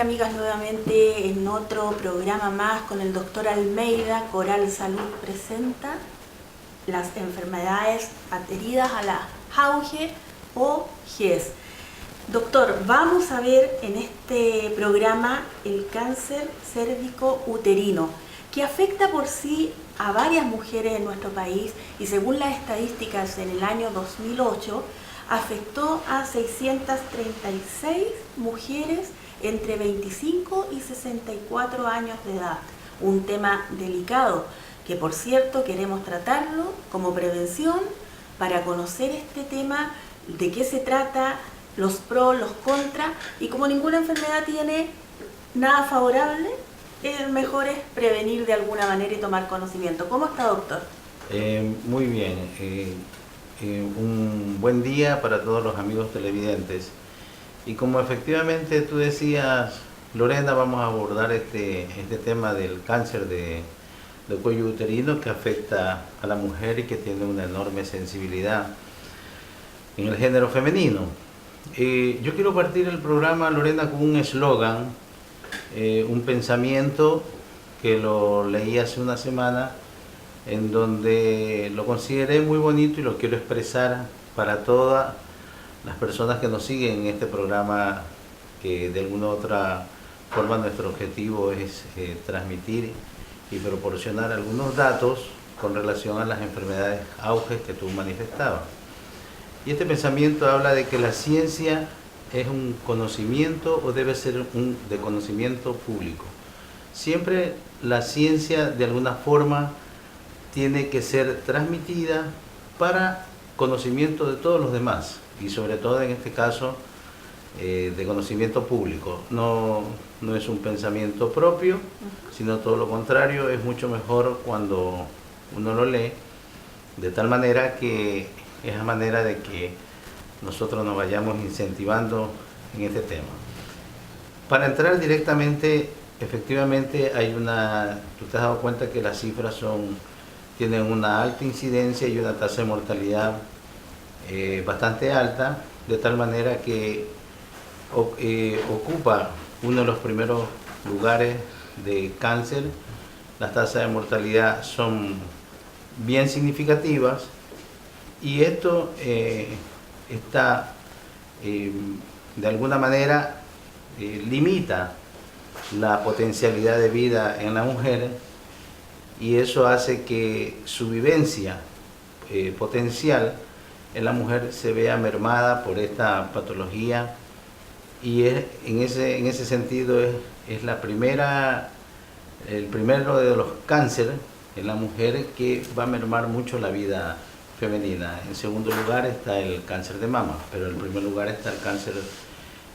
Hola amigas, nuevamente en otro programa más con el doctor Almeida. Coral Salud presenta las enfermedades adheridas a la Hauge o GES. Doctor, vamos a ver en este programa el cáncer cérvico-uterino, que afecta por sí a varias mujeres en nuestro país y según las estadísticas en el año 2008 afectó a 636 mujeres entre 25 y 64 años de edad. Un tema delicado que, por cierto, queremos tratarlo como prevención para conocer este tema, de qué se trata, los pros, los contras, y como ninguna enfermedad tiene nada favorable, mejor es prevenir de alguna manera y tomar conocimiento. ¿Cómo está, doctor? Muy bien. Un buen día para todos los amigos televidentes. Y como efectivamente tú decías, Lorena, vamos a abordar este tema del cáncer de cuello uterino que afecta a la mujer y que tiene una enorme sensibilidad en el género femenino. Yo quiero partir el programa, Lorena, con un eslogan, un pensamiento que lo leí hace una semana, en donde lo consideré muy bonito y lo quiero expresar para todas las personas que nos siguen en este programa, que de alguna u otra forma nuestro objetivo es transmitir y proporcionar algunos datos con relación a las enfermedades auges que tú manifestabas. Y este pensamiento habla de que la ciencia es un conocimiento o debe ser de conocimiento público. Siempre la ciencia de alguna forma tiene que ser transmitida para conocimiento de todos los demás y sobre todo en este caso de conocimiento público. No es un pensamiento propio, sino todo lo contrario, es mucho mejor cuando uno lo lee, de tal manera que es a manera de que nosotros nos vayamos incentivando en este tema. Para entrar directamente, efectivamente tú te has dado cuenta que las cifras tienen una alta incidencia y una tasa de mortalidad bastante alta, de tal manera que ocupa uno de los primeros lugares de cáncer. Las tasas de mortalidad son bien significativas y esto está de alguna manera limita la potencialidad de vida en la mujer y eso hace que su vivencia potencial en la mujer se vea mermada por esta patología y en ese sentido es el primero de los cánceres en la mujer que va a mermar mucho la vida femenina. En segundo lugar está el cáncer de mama, pero en primer lugar está el cáncer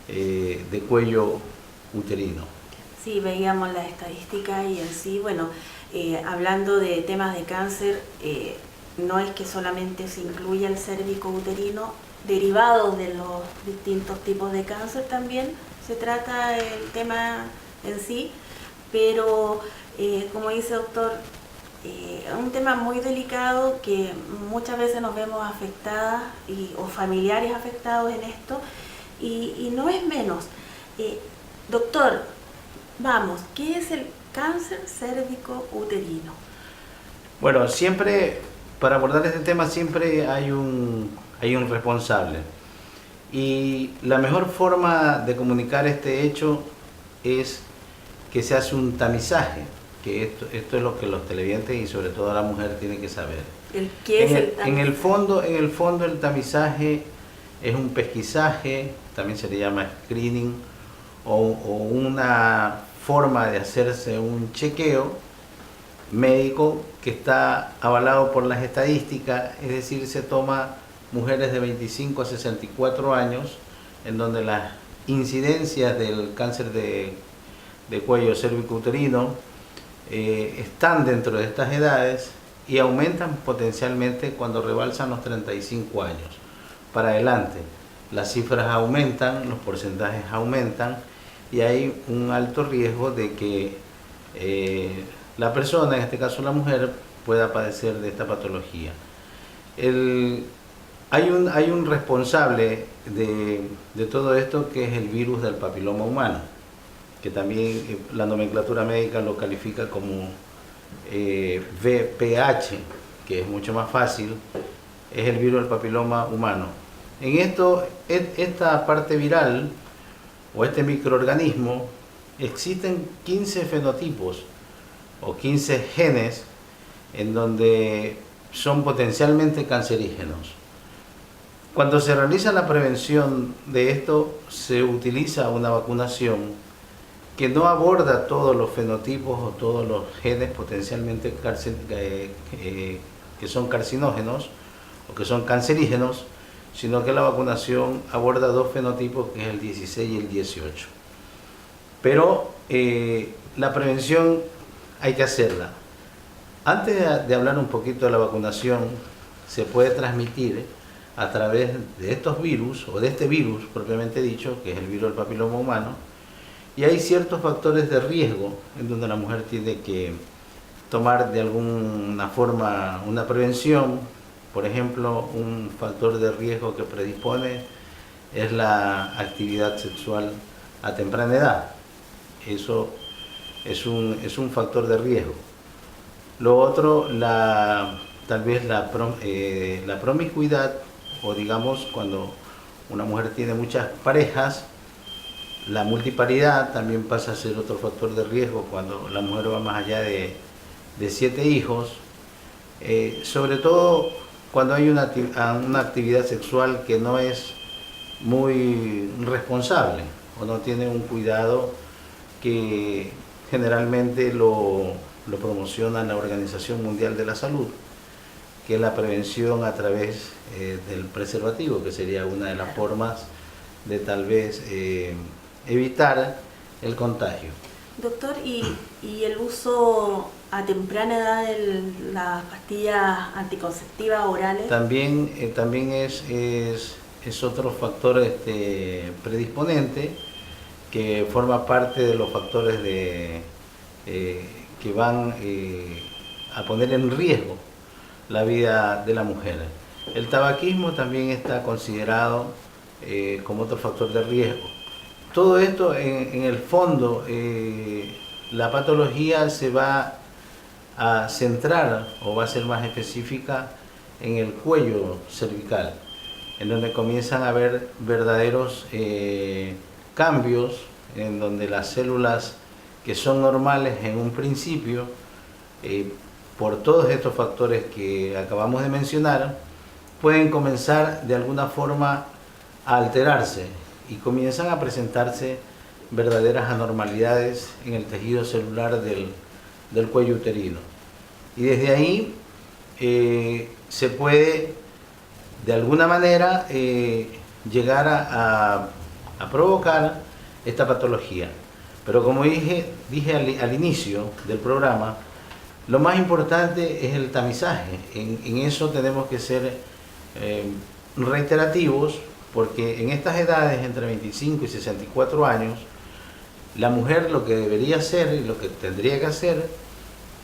de cuello uterino. Sí, veíamos las estadísticas y en sí, bueno, hablando de temas de cáncer, no es que solamente se incluya el cérvico uterino, derivados de los distintos tipos de cáncer también se trata el tema en sí, pero como dice doctor, es un tema muy delicado que muchas veces nos vemos afectadas o familiares afectados en esto y no es menos. Doctor, vamos, ¿qué es el cáncer cérvico uterino? Bueno, siempre para abordar este tema siempre hay un responsable y la mejor forma de comunicar este hecho es que se hace un tamizaje, que esto es lo que los televidentes y sobre todo la mujer tienen que saber. ¿Qué es el tamizaje? En el fondo el tamizaje es un pesquisaje, también se le llama screening o una forma de hacerse un chequeo médico que está avalado por las estadísticas, es decir, se toma mujeres de 25 a 64 años, en donde las incidencias del cáncer de cuello cérvico-uterino están dentro de estas edades y aumentan potencialmente cuando rebalsan los 35 años. Para adelante, las cifras aumentan, los porcentajes aumentan y hay un alto riesgo de que la persona, en este caso la mujer, pueda padecer de esta patología. Hay un responsable de todo esto que es el virus del papiloma humano, que también la nomenclatura médica lo califica como VPH, que es mucho más fácil, es el virus del papiloma humano. En esta parte viral o este microorganismo, existen 15 fenotipos o 15 genes en donde son potencialmente cancerígenos. Cuando se realiza la prevención de esto, se utiliza una vacunación que no aborda todos los fenotipos o todos los genes potencialmente que son carcinógenos o que son cancerígenos, sino que la vacunación aborda dos fenotipos, que es el 16 y el 18. Pero la prevención hay que hacerla. Antes de hablar un poquito de la vacunación, se puede transmitir a través de estos virus, o de este virus propiamente dicho, que es el virus del papiloma humano, y hay ciertos factores de riesgo en donde la mujer tiene que tomar de alguna forma una prevención. Por ejemplo, un factor de riesgo que predispone es la actividad sexual a temprana edad. Eso es un factor de riesgo. Lo otro, tal vez la promiscuidad, o digamos cuando una mujer tiene muchas parejas, la multiparidad también pasa a ser otro factor de riesgo cuando la mujer va más allá de 7 hijos, sobre todo cuando hay una actividad sexual que no es muy responsable o no tiene un cuidado que generalmente lo promociona la Organización Mundial de la Salud, que es la prevención a través del preservativo, que sería una de las formas de tal vez evitar el contagio. Doctor, ¿y el uso a temprana edad de las pastillas anticonceptivas orales? También es otro factor predisponente, que forma parte de los factores que van a poner en riesgo la vida de la mujer. El tabaquismo también está considerado como otro factor de riesgo. Todo esto, en el fondo, la patología se va a centrar o va a ser más específica en el cuello cervical, en donde comienzan a haber verdaderos cambios, en donde las células que son normales en un principio, por todos estos factores que acabamos de mencionar, pueden comenzar de alguna forma a alterarse y comienzan a presentarse verdaderas anormalidades en el tejido celular del cuello uterino. Y desde ahí se puede de alguna manera llegar a provocar esta patología. Pero como dije al inicio del programa, lo más importante es el tamizaje. En eso tenemos que ser reiterativos, porque en estas edades, entre 25 y 64 años, la mujer lo que debería hacer y lo que tendría que hacer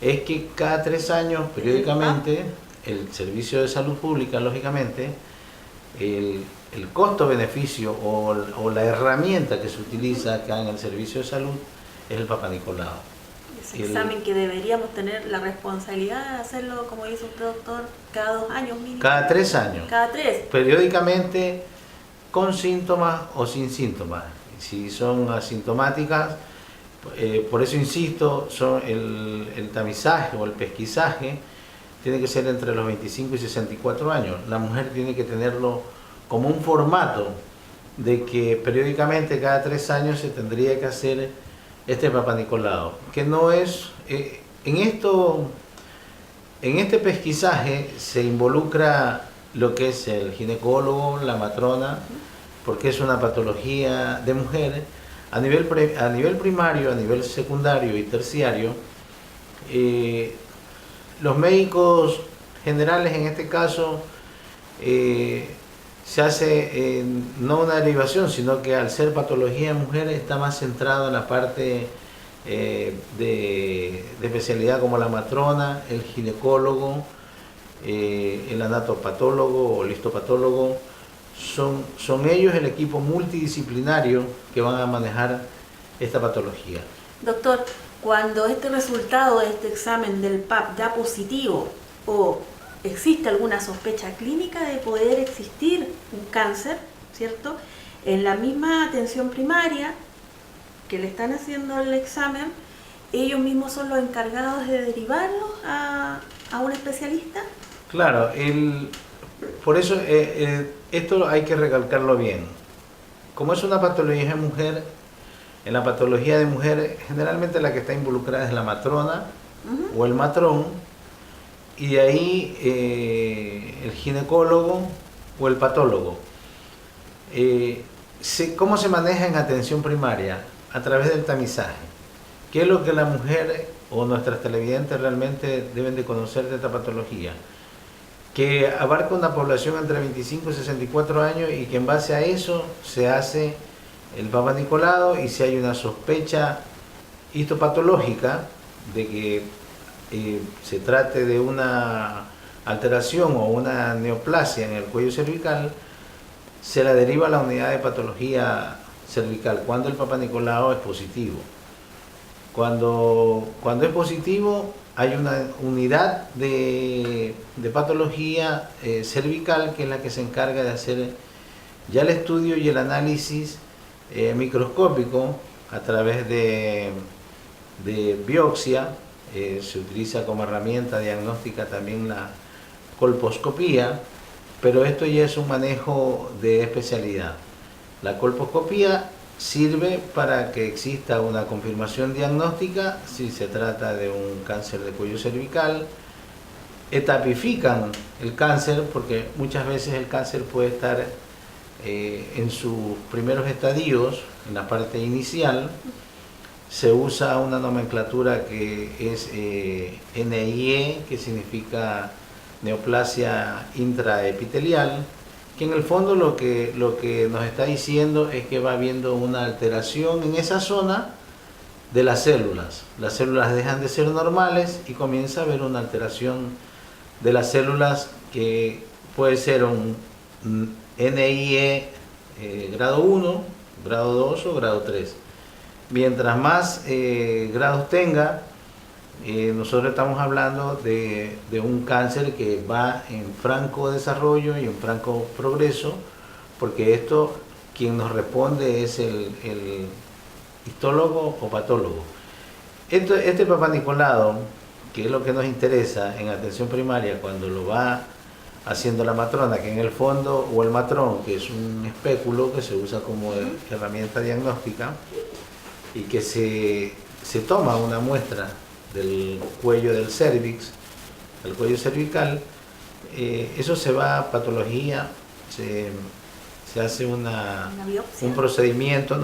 es que cada 3 años, periódicamente, el Servicio de Salud Pública, lógicamente, el costo-beneficio o la herramienta que se utiliza acá en el Servicio de Salud es el Papá Nicolau. Ese examen que deberíamos tener la responsabilidad de hacerlo, como dice usted, doctor, cada 2 años mínimo. Cada 3 años. Cada 3. Periódicamente, con síntomas o sin síntomas. Si son asintomáticas, por eso insisto, el tamizaje o el pesquisaje tiene que ser entre los 25 y 64 años. La mujer tiene que tenerlo como un formato de que periódicamente cada 3 años se tendría que hacer este Papá Nicolau, que no es, en este pesquisaje se involucra lo que es el ginecólogo, la matrona, porque es una patología de mujer. A nivel primario, a nivel secundario y terciario, los médicos generales en este caso se hace no una derivación, sino que al ser patología de mujer está más centrado en la parte de especialidad, como la matrona, el ginecólogo, el anatopatólogo o el histopatólogo. Son ellos el equipo multidisciplinario que van a manejar esta patología. Doctor, cuando este resultado de este examen del PAP da positivo o existe alguna sospecha clínica de poder existir un cáncer, ¿cierto? En la misma atención primaria que le están haciendo el examen, ellos mismos son los encargados de derivarlos a un especialista. Claro, por eso esto hay que recalcarlo bien. Como es una patología de mujer, en la patología de mujer generalmente la que está involucrada es la matrona o el matrón, y de ahí el ginecólogo o el patólogo. ¿Cómo se maneja en atención primaria? A través del tamizaje. ¿Qué es lo que la mujer o nuestras televidentes realmente deben de conocer de esta patología? Que abarca una población entre 25 y 64 años y que en base a eso se hace el Papa Nicolau, y si hay una sospecha histopatológica de que se trate de una alteración o una neoplasia en el cuello cervical, se la deriva a la unidad de patología cervical cuando el Papa Nicolau es positivo. Cuando es positivo, hay una unidad de patología cervical que es la que se encarga de hacer ya el estudio y el análisis microscópico a través de biopsia. Se utiliza como herramienta diagnóstica también la colposcopía, pero esto ya es un manejo de especialidad. La colposcopía sirve para que exista una confirmación diagnóstica si se trata de un cáncer de cuello cervical. Etapifican el cáncer porque muchas veces el cáncer puede estar en sus primeros estadios, en la parte inicial. Se usa una nomenclatura que es NIE, que significa neoplasia intraepitelial, que en el fondo lo que nos está diciendo es que va habiendo una alteración en esa zona de las células. Las células dejan de ser normales y comienza a haber una alteración de las células que puede ser un NIE grado 1, grado 2 o grado 3. Mientras más grados tenga, nosotros estamos hablando de un cáncer que va en franco desarrollo y en franco progreso, porque esto quien nos responde es el histólogo o patólogo. Este Papa Nicolau, que es lo que nos interesa en atención primaria cuando lo va haciendo la matrona, que en el fondo, o el matrón, que es un espéculo que se usa como herramienta diagnóstica, y que se toma una muestra del cuello del cervix, del cuello cervical, eso se va a patología, se hace un procedimiento,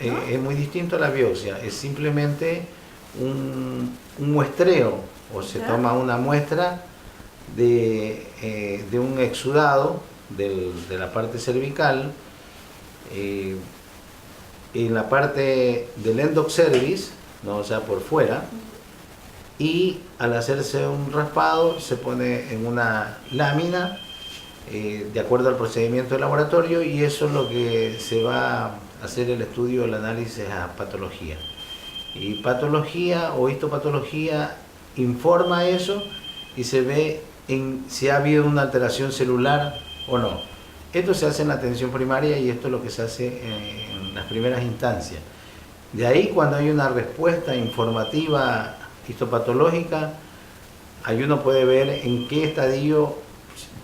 es muy distinto a la biopsia, es simplemente un muestreo, o se toma una muestra de un exudado de la parte cervical, en la parte del endocervix, o sea, por fuera, y al hacerse un raspado se pone en una lámina de acuerdo al procedimiento de laboratorio, y eso es lo que se va a hacer el estudio, el análisis a patología. Y patología o histopatología informa eso y se ve si ha habido una alteración celular o no. Esto se hace en la atención primaria y esto es lo que se hace en las primeras instancias. De ahí, cuando hay una respuesta informativa histopatológica, ahí uno puede ver en qué estadio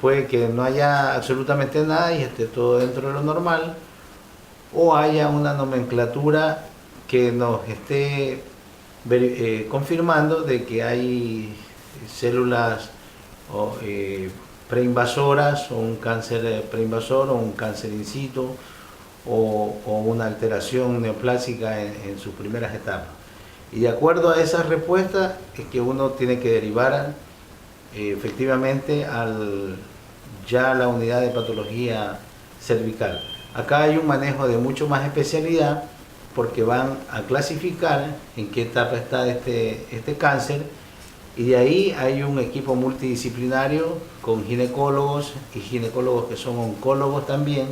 puede que no haya absolutamente nada y esté todo dentro de lo normal, o haya una nomenclatura que nos esté confirmando de que hay células preinvasoras, o un cáncer preinvasor, o un cáncer in situ, o una alteración neoplásica en sus primeras etapas. Y de acuerdo a esas respuestas es que uno tiene que derivar efectivamente ya a la unidad de patología cervical. Acá hay un manejo de mucho más especialidad, porque van a clasificar en qué etapa está este cáncer, y de ahí hay un equipo multidisciplinario con ginecólogos y ginecólogos que son oncólogos también,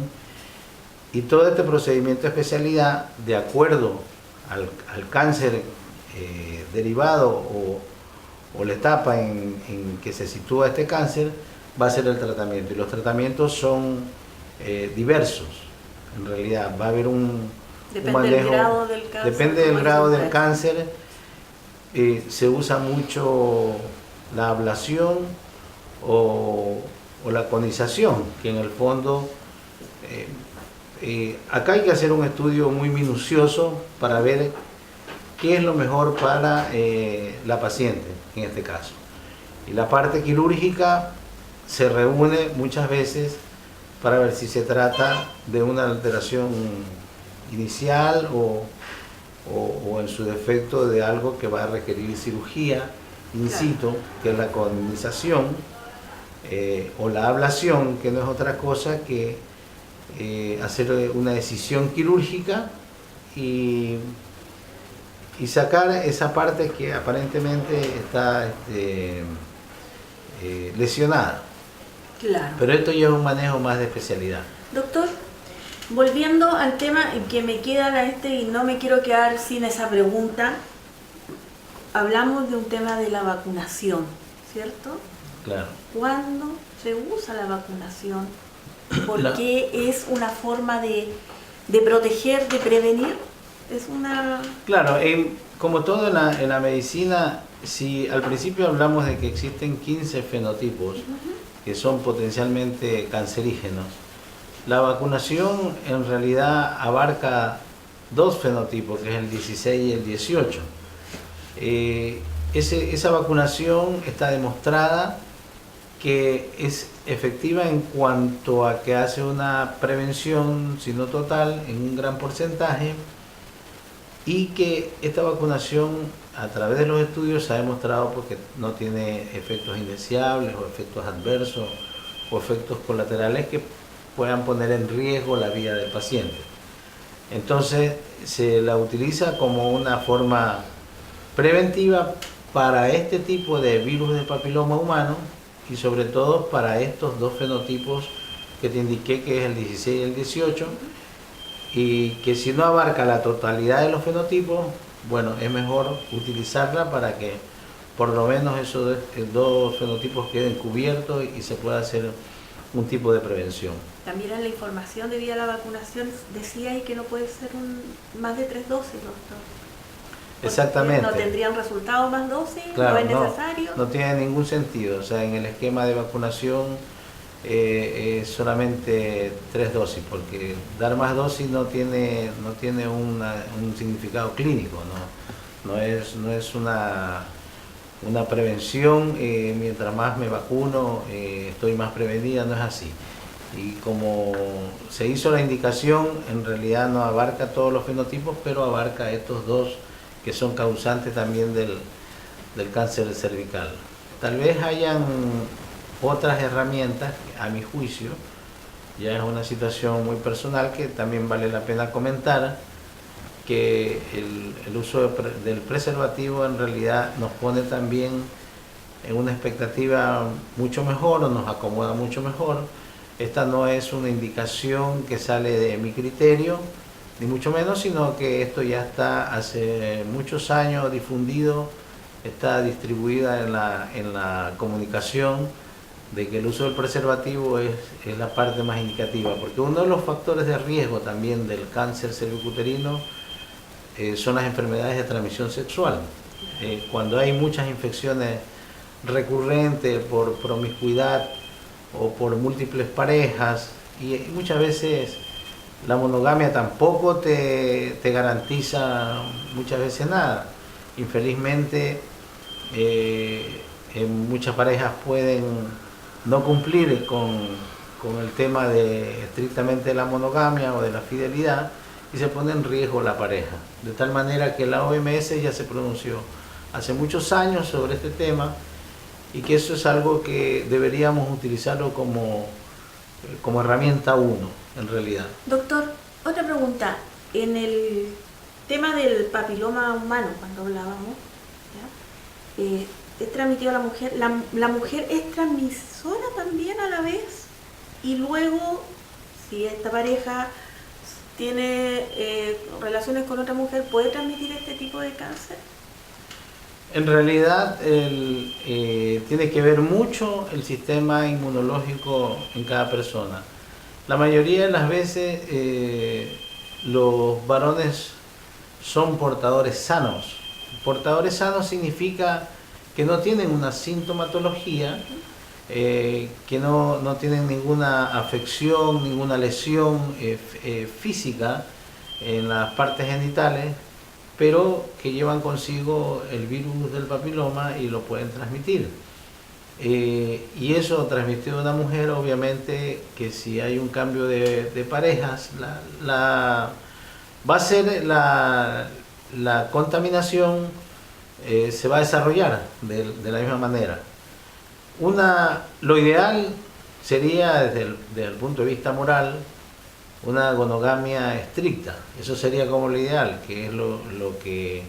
y todo este procedimiento de especialidad, de acuerdo al cáncer derivado o la etapa en que se sitúa este cáncer, va a ser el tratamiento. Y los tratamientos son diversos. En realidad va a haber un Depende del grado del cáncer. Depende del grado del cáncer. Se usa mucho la ablación o la conización, que en el fondo acá hay que hacer un estudio muy minucioso para ver qué es lo mejor para la paciente en este caso. Y la parte quirúrgica se reúne muchas veces para ver si se trata de una alteración inicial o en su defecto de algo que va a requerir cirugía in situ, que es la colonización, o la ablación, que no es otra cosa que hacer una decisión quirúrgica y sacar esa parte que aparentemente está lesionada. Claro. Pero esto lleva un manejo más de especialidad. Doctor, volviendo al tema que me queda y no me quiero quedar sin esa pregunta, hablamos de un tema de la vacunación, ¿cierto? Claro. ¿Cuándo se usa la vacunación? Porque es una forma de proteger, de prevenir. Es una... Claro, como todo en la medicina, si al principio hablamos de que existen 15 fenotipos que son potencialmente cancerígenos, la vacunación en realidad abarca 2 fenotipos, que es el 16 y el 18. Esa vacunación está demostrada que es efectiva en cuanto a que hace una prevención, si no total, en un gran porcentaje, y que esta vacunación a través de los estudios se ha demostrado porque no tiene efectos indeseables o efectos adversos o efectos colaterales que puedan poner en riesgo la vida del paciente. Entonces se la utiliza como una forma preventiva para este tipo de virus de papiloma humano y sobre todo para estos 2 fenotipos que te indiqué, que es el 16 y el 18, y que si no abarca la totalidad de los fenotipos, bueno, es mejor utilizarla para que por lo menos esos 2 fenotipos queden cubiertos y se pueda hacer un tipo de prevención. También en la información debida a la vacunación decía ahí que no puede ser más de 3 dosis, doctor. Exactamente. ¿No tendrían resultado más dosis? Claro, ¿No es necesario? No tiene ningún sentido. O sea, en el esquema de vacunación es solamente 3 dosis, porque dar más dosis no tiene un significado clínico, no es una prevención. Mientras más me vacuno, estoy más prevenida, no es así. Y como se hizo la indicación, en realidad no abarca todos los fenotipos, pero abarca estos 2 que son causantes también del cáncer cervical. Tal vez hayan otras herramientas, a mi juicio, ya es una situación muy personal que también vale la pena comentar, que el uso del preservativo en realidad nos pone también en una expectativa mucho mejor o nos acomoda mucho mejor. Esta no es una indicación que sale de mi criterio, ni mucho menos, sino que esto ya está hace muchos años difundido, está distribuida en la comunicación de que el uso del preservativo es la parte más indicativa, porque uno de los factores de riesgo también del cáncer cervicuterino son las enfermedades de transmisión sexual. Cuando hay muchas infecciones recurrentes por promiscuidad o por múltiples parejas, y muchas veces la monogamia tampoco te garantiza muchas veces nada. Infelizmente muchas parejas pueden no cumplir con el tema de estrictamente la monogamia o de la fidelidad y se pone en riesgo la pareja. De tal manera que la OMS ya se pronunció hace muchos años sobre este tema y que eso es algo que deberíamos utilizarlo como herramienta 1, en realidad. Doctor, otra pregunta. En el tema del papiloma humano, cuando hablábamos, ¿ya? Es transmitido a la mujer. ¿La mujer es transmisora también a la vez? Y luego, si esta pareja tiene relaciones con otra mujer puede transmitir este tipo de cáncer? En realidad tiene que ver mucho el sistema inmunológico en cada persona. La mayoría de las veces los varones son portadores sanos. Portadores sanos significa que no tienen una sintomatología, que no tienen ninguna afección, ninguna lesión física en las partes genitales, pero que llevan consigo el virus del papiloma y lo pueden transmitir. Y eso transmitido a una mujer, obviamente que si hay un cambio de parejas, va a ser la contaminación se va a desarrollar de la misma manera. Lo ideal sería desde el punto de vista moral una gonogamia estricta. Eso sería como lo ideal, que es lo que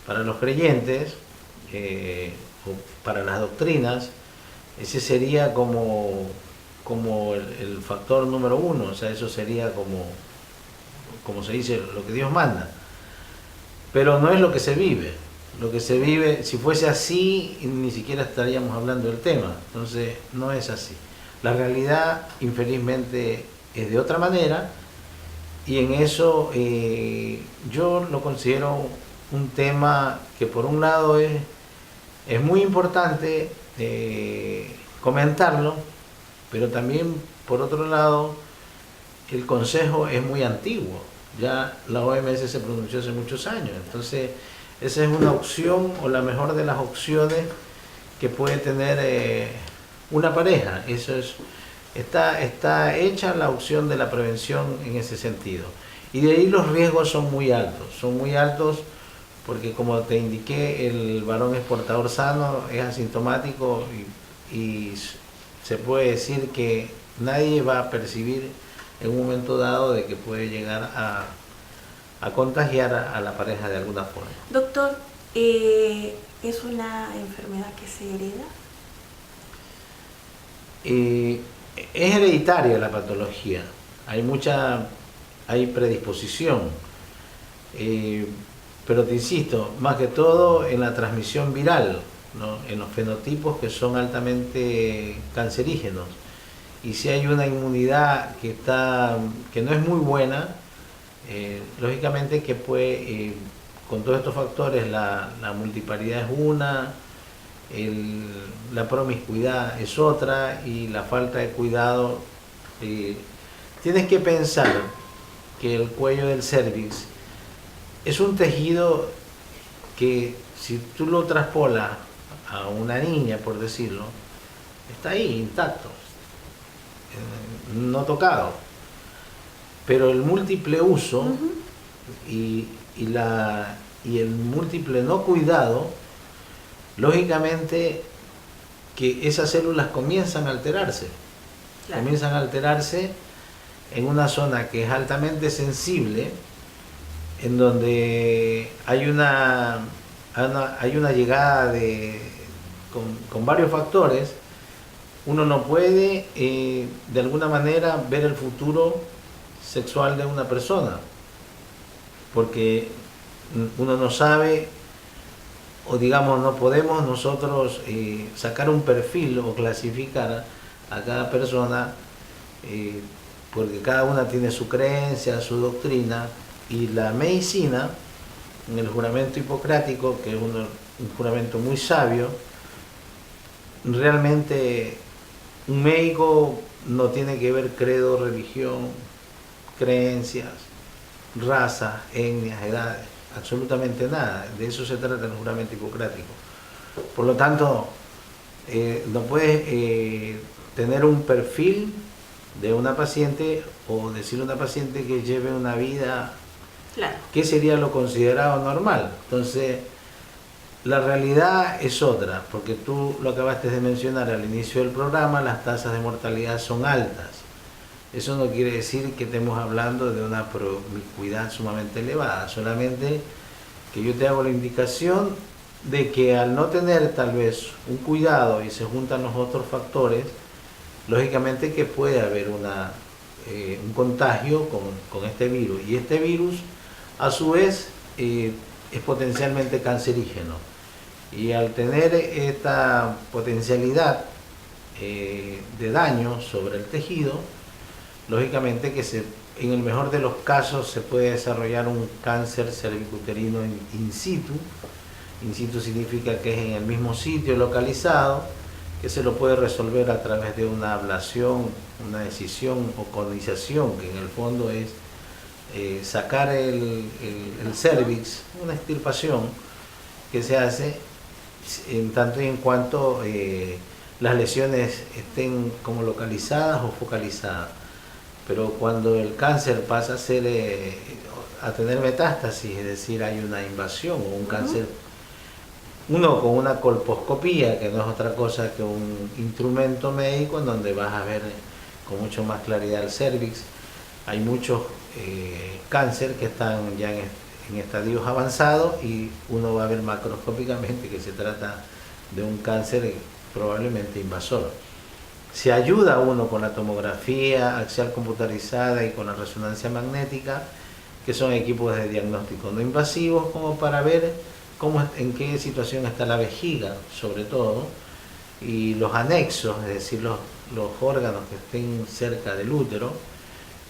para los creyentes o para las doctrinas, ese sería como el factor número uno. O sea, eso sería como se dice, lo que Dios manda. Pero no es lo que se vive. Lo que se vive, si fuese así, ni siquiera estaríamos hablando del tema. Entonces, no es así. La realidad, infelizmente, es de otra manera, y en eso yo lo considero un tema que por un lado es muy importante comentarlo, pero también por otro lado el consejo es muy antiguo. Ya la OMS se pronunció hace muchos años, entonces esa es una opción o la mejor de las opciones que puede tener una pareja. Eso es, está hecha la opción de la prevención en ese sentido. Y de ahí los riesgos son muy altos porque como te indiqué, el varón es portador sano, es asintomático y se puede decir que nadie va a percibir en un momento dado de que puede llegar a contagiar a la pareja de alguna forma. Doctor, ¿es una enfermedad que se hereda? Es hereditaria la patología, hay predisposición, pero te insisto, más que todo en la transmisión viral, ¿no? En los fenotipos que son altamente cancerígenos. Y si hay una inmunidad que no es muy buena, lógicamente que puede, con todos estos factores, la multiparidad es una, la promiscuidad es otra, y la falta de cuidado. Tienes que pensar que el cuello del cérvix es un tejido que si tú lo traspolas a una niña, por decirlo, está ahí intacto, no tocado, pero el múltiple uso y el múltiple no cuidado, lógicamente que esas células comienzan a alterarse, claro. Comienzan a alterarse en una zona que es altamente sensible, en donde hay una llegada con varios factores. Uno no puede de alguna manera ver el futuro sexual de una persona, porque uno no sabe, o digamos no podemos nosotros sacar un perfil o clasificar a cada persona, porque cada una tiene su creencia, su doctrina, y la medicina, en el juramento hipocrático, que es un juramento muy sabio, realmente un médico no tiene que ver credo, religión, creencias, razas, etnias, edades, absolutamente nada. De eso se trata el juramento hipocrático. Por lo tanto, no puedes tener un perfil de una paciente o decirle a una paciente que lleve una vida, claro, que sería lo considerado normal. Entonces, la realidad es otra, porque tú lo acabaste de mencionar al inicio del programa, las tasas de mortalidad son altas. Eso no quiere decir que estemos hablando de una promiscuidad sumamente elevada, solamente que yo te hago la indicación de que al no tener tal vez un cuidado y se juntan los otros factores, lógicamente que puede haber un contagio con este virus. Y este virus, a su vez, es potencialmente cancerígeno. Y al tener esta potencialidad de daño sobre el tejido, lógicamente que en el mejor de los casos se puede desarrollar un cáncer cervicuterino in situ. In situ significa que es en el mismo sitio localizado, que se lo puede resolver a través de una ablación, una excisión o conización, que en el fondo es sacar el cervix, una extirpación que se hace en tanto y en cuanto las lesiones estén como localizadas o focalizadas. Pero cuando el cáncer pasa a tener metástasis, es decir, hay una invasión o un cáncer, uno con una colposcopía, que no es otra cosa que un instrumento médico en donde vas a ver con mucho más claridad el cervix. Hay muchos cáncer que están ya en estadios avanzados y uno va a ver macroscópicamente que se trata de un cáncer probablemente invasor. Se ayuda a uno con la tomografía axial computarizada y con la resonancia magnética, que son equipos de diagnóstico no invasivos, como para ver en qué situación está la vejiga, sobre todo, y los anexos, es decir, los órganos que estén cerca del útero,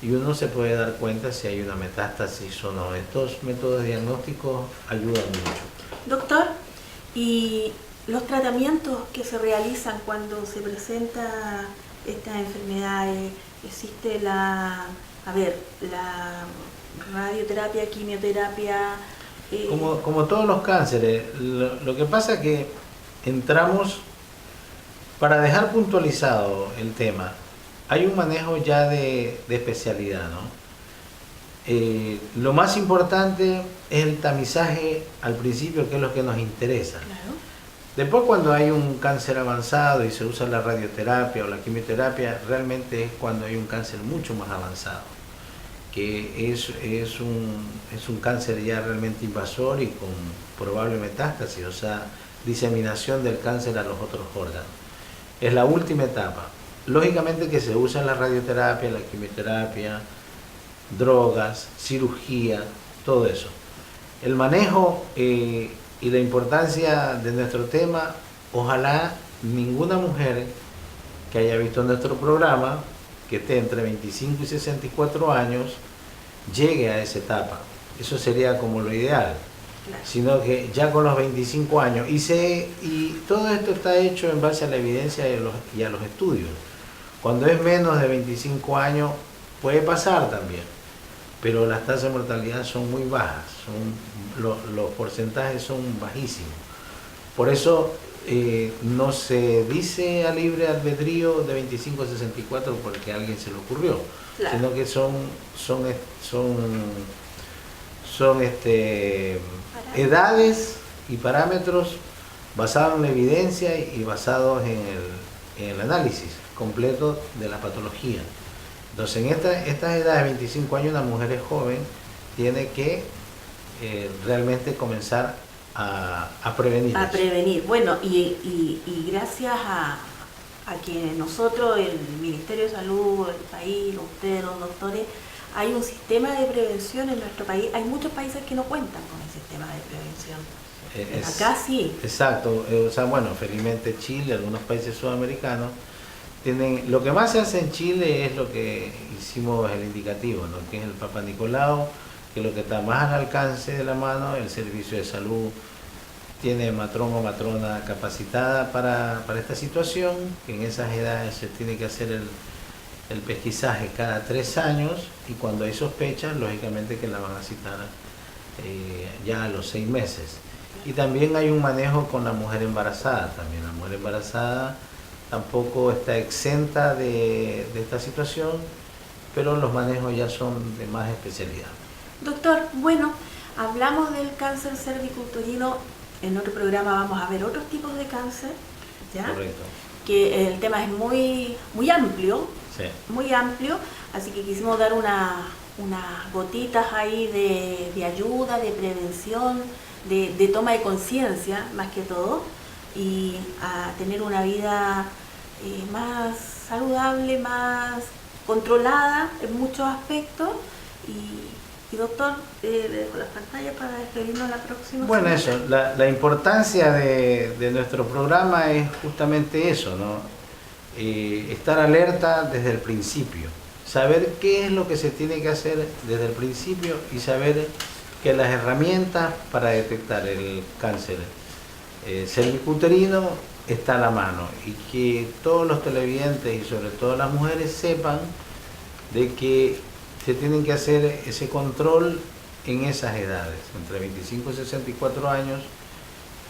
y uno se puede dar cuenta si hay una metástasis o no. Estos métodos diagnósticos ayudan mucho. Doctor, ¿y los tratamientos que se realizan cuando se presenta estas enfermedades? ¿Existe la radioterapia, quimioterapia? Como todos los cánceres, lo que pasa es que entramos, para dejar puntualizado el tema, hay un manejo ya de especialidad, ¿no? Lo más importante es el tamizaje al principio, que es lo que nos interesa. Claro. Después, cuando hay un cáncer avanzado y se usa la radioterapia o la quimioterapia, realmente es cuando hay un cáncer mucho más avanzado, que es un cáncer ya realmente invasor y con probable metástasis, o sea, diseminación del cáncer a los otros órganos. Es la última etapa. Lógicamente que se usa la radioterapia, la quimioterapia, drogas, cirugía, todo eso. El manejo y la importancia de nuestro tema, ojalá ninguna mujer que haya visto nuestro programa, que esté entre 25 y 64 años, llegue a esa etapa. Eso sería como lo ideal. Claro. Sino que ya con los 25 años, y todo esto está hecho en base a la evidencia y a los estudios. Cuando es menos de 25 años puede pasar también, pero las tasas de mortalidad son muy bajas, los porcentajes son bajísimos. Por eso no se dice a libre albedrío de 25 a 64 porque a alguien se le ocurrió, claro, sino que son edades y parámetros basados en la evidencia y basados en el análisis completo de la patología. Entonces, en estas edades de 25 años, una mujer es joven, tiene que realmente comenzar a prevenir. A prevenir. Bueno, y gracias a que nosotros, el Ministerio de Salud, el país, ustedes, los doctores, hay un sistema de prevención en nuestro país. Hay muchos países que no cuentan con el sistema de prevención. Acá sí. Exacto. O sea, bueno, felizmente Chile, algunos países sudamericanos, lo que más se hace en Chile es lo que hicimos el indicativo, ¿no? Que es el Papa Nicolau, que es lo que está más al alcance de la mano. El servicio de salud tiene matrón o matrona capacitada para esta situación, que en esas edades se tiene que hacer el pesquisaje cada 3 años, y cuando hay sospechas, lógicamente que la van a citar ya a los 6 meses. Y también hay un manejo con la mujer embarazada. También la mujer embarazada tampoco está exenta de esta situación, pero los manejos ya son de más especialidad. Doctor, bueno, hablamos del cáncer cervicuterino. En otro programa vamos a ver otros tipos de cáncer, ¿ya? Correcto. Que el tema es muy amplio, sí, muy amplio, así que quisimos dar unas gotitas ahí de ayuda, de prevención, de toma de conciencia, más que todo, y a tener una vida más saludable, más controlada en muchos aspectos. Y doctor, le dejo la pantalla para despedirnos la próxima Bueno, semana. eso, la importancia de nuestro programa es justamente eso, ¿no? Estar alerta desde el principio, saber qué es lo que se tiene que hacer desde el principio y saber que las herramientas para detectar el cáncer cervicuterino está a la mano, y que todos los televidentes y sobre todo las mujeres sepan de que se tienen que hacer ese control en esas edades, entre 25 y 64 años,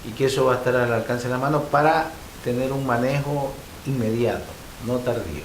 y que eso va a estar al alcance de la mano para tener un manejo inmediato, no tardío.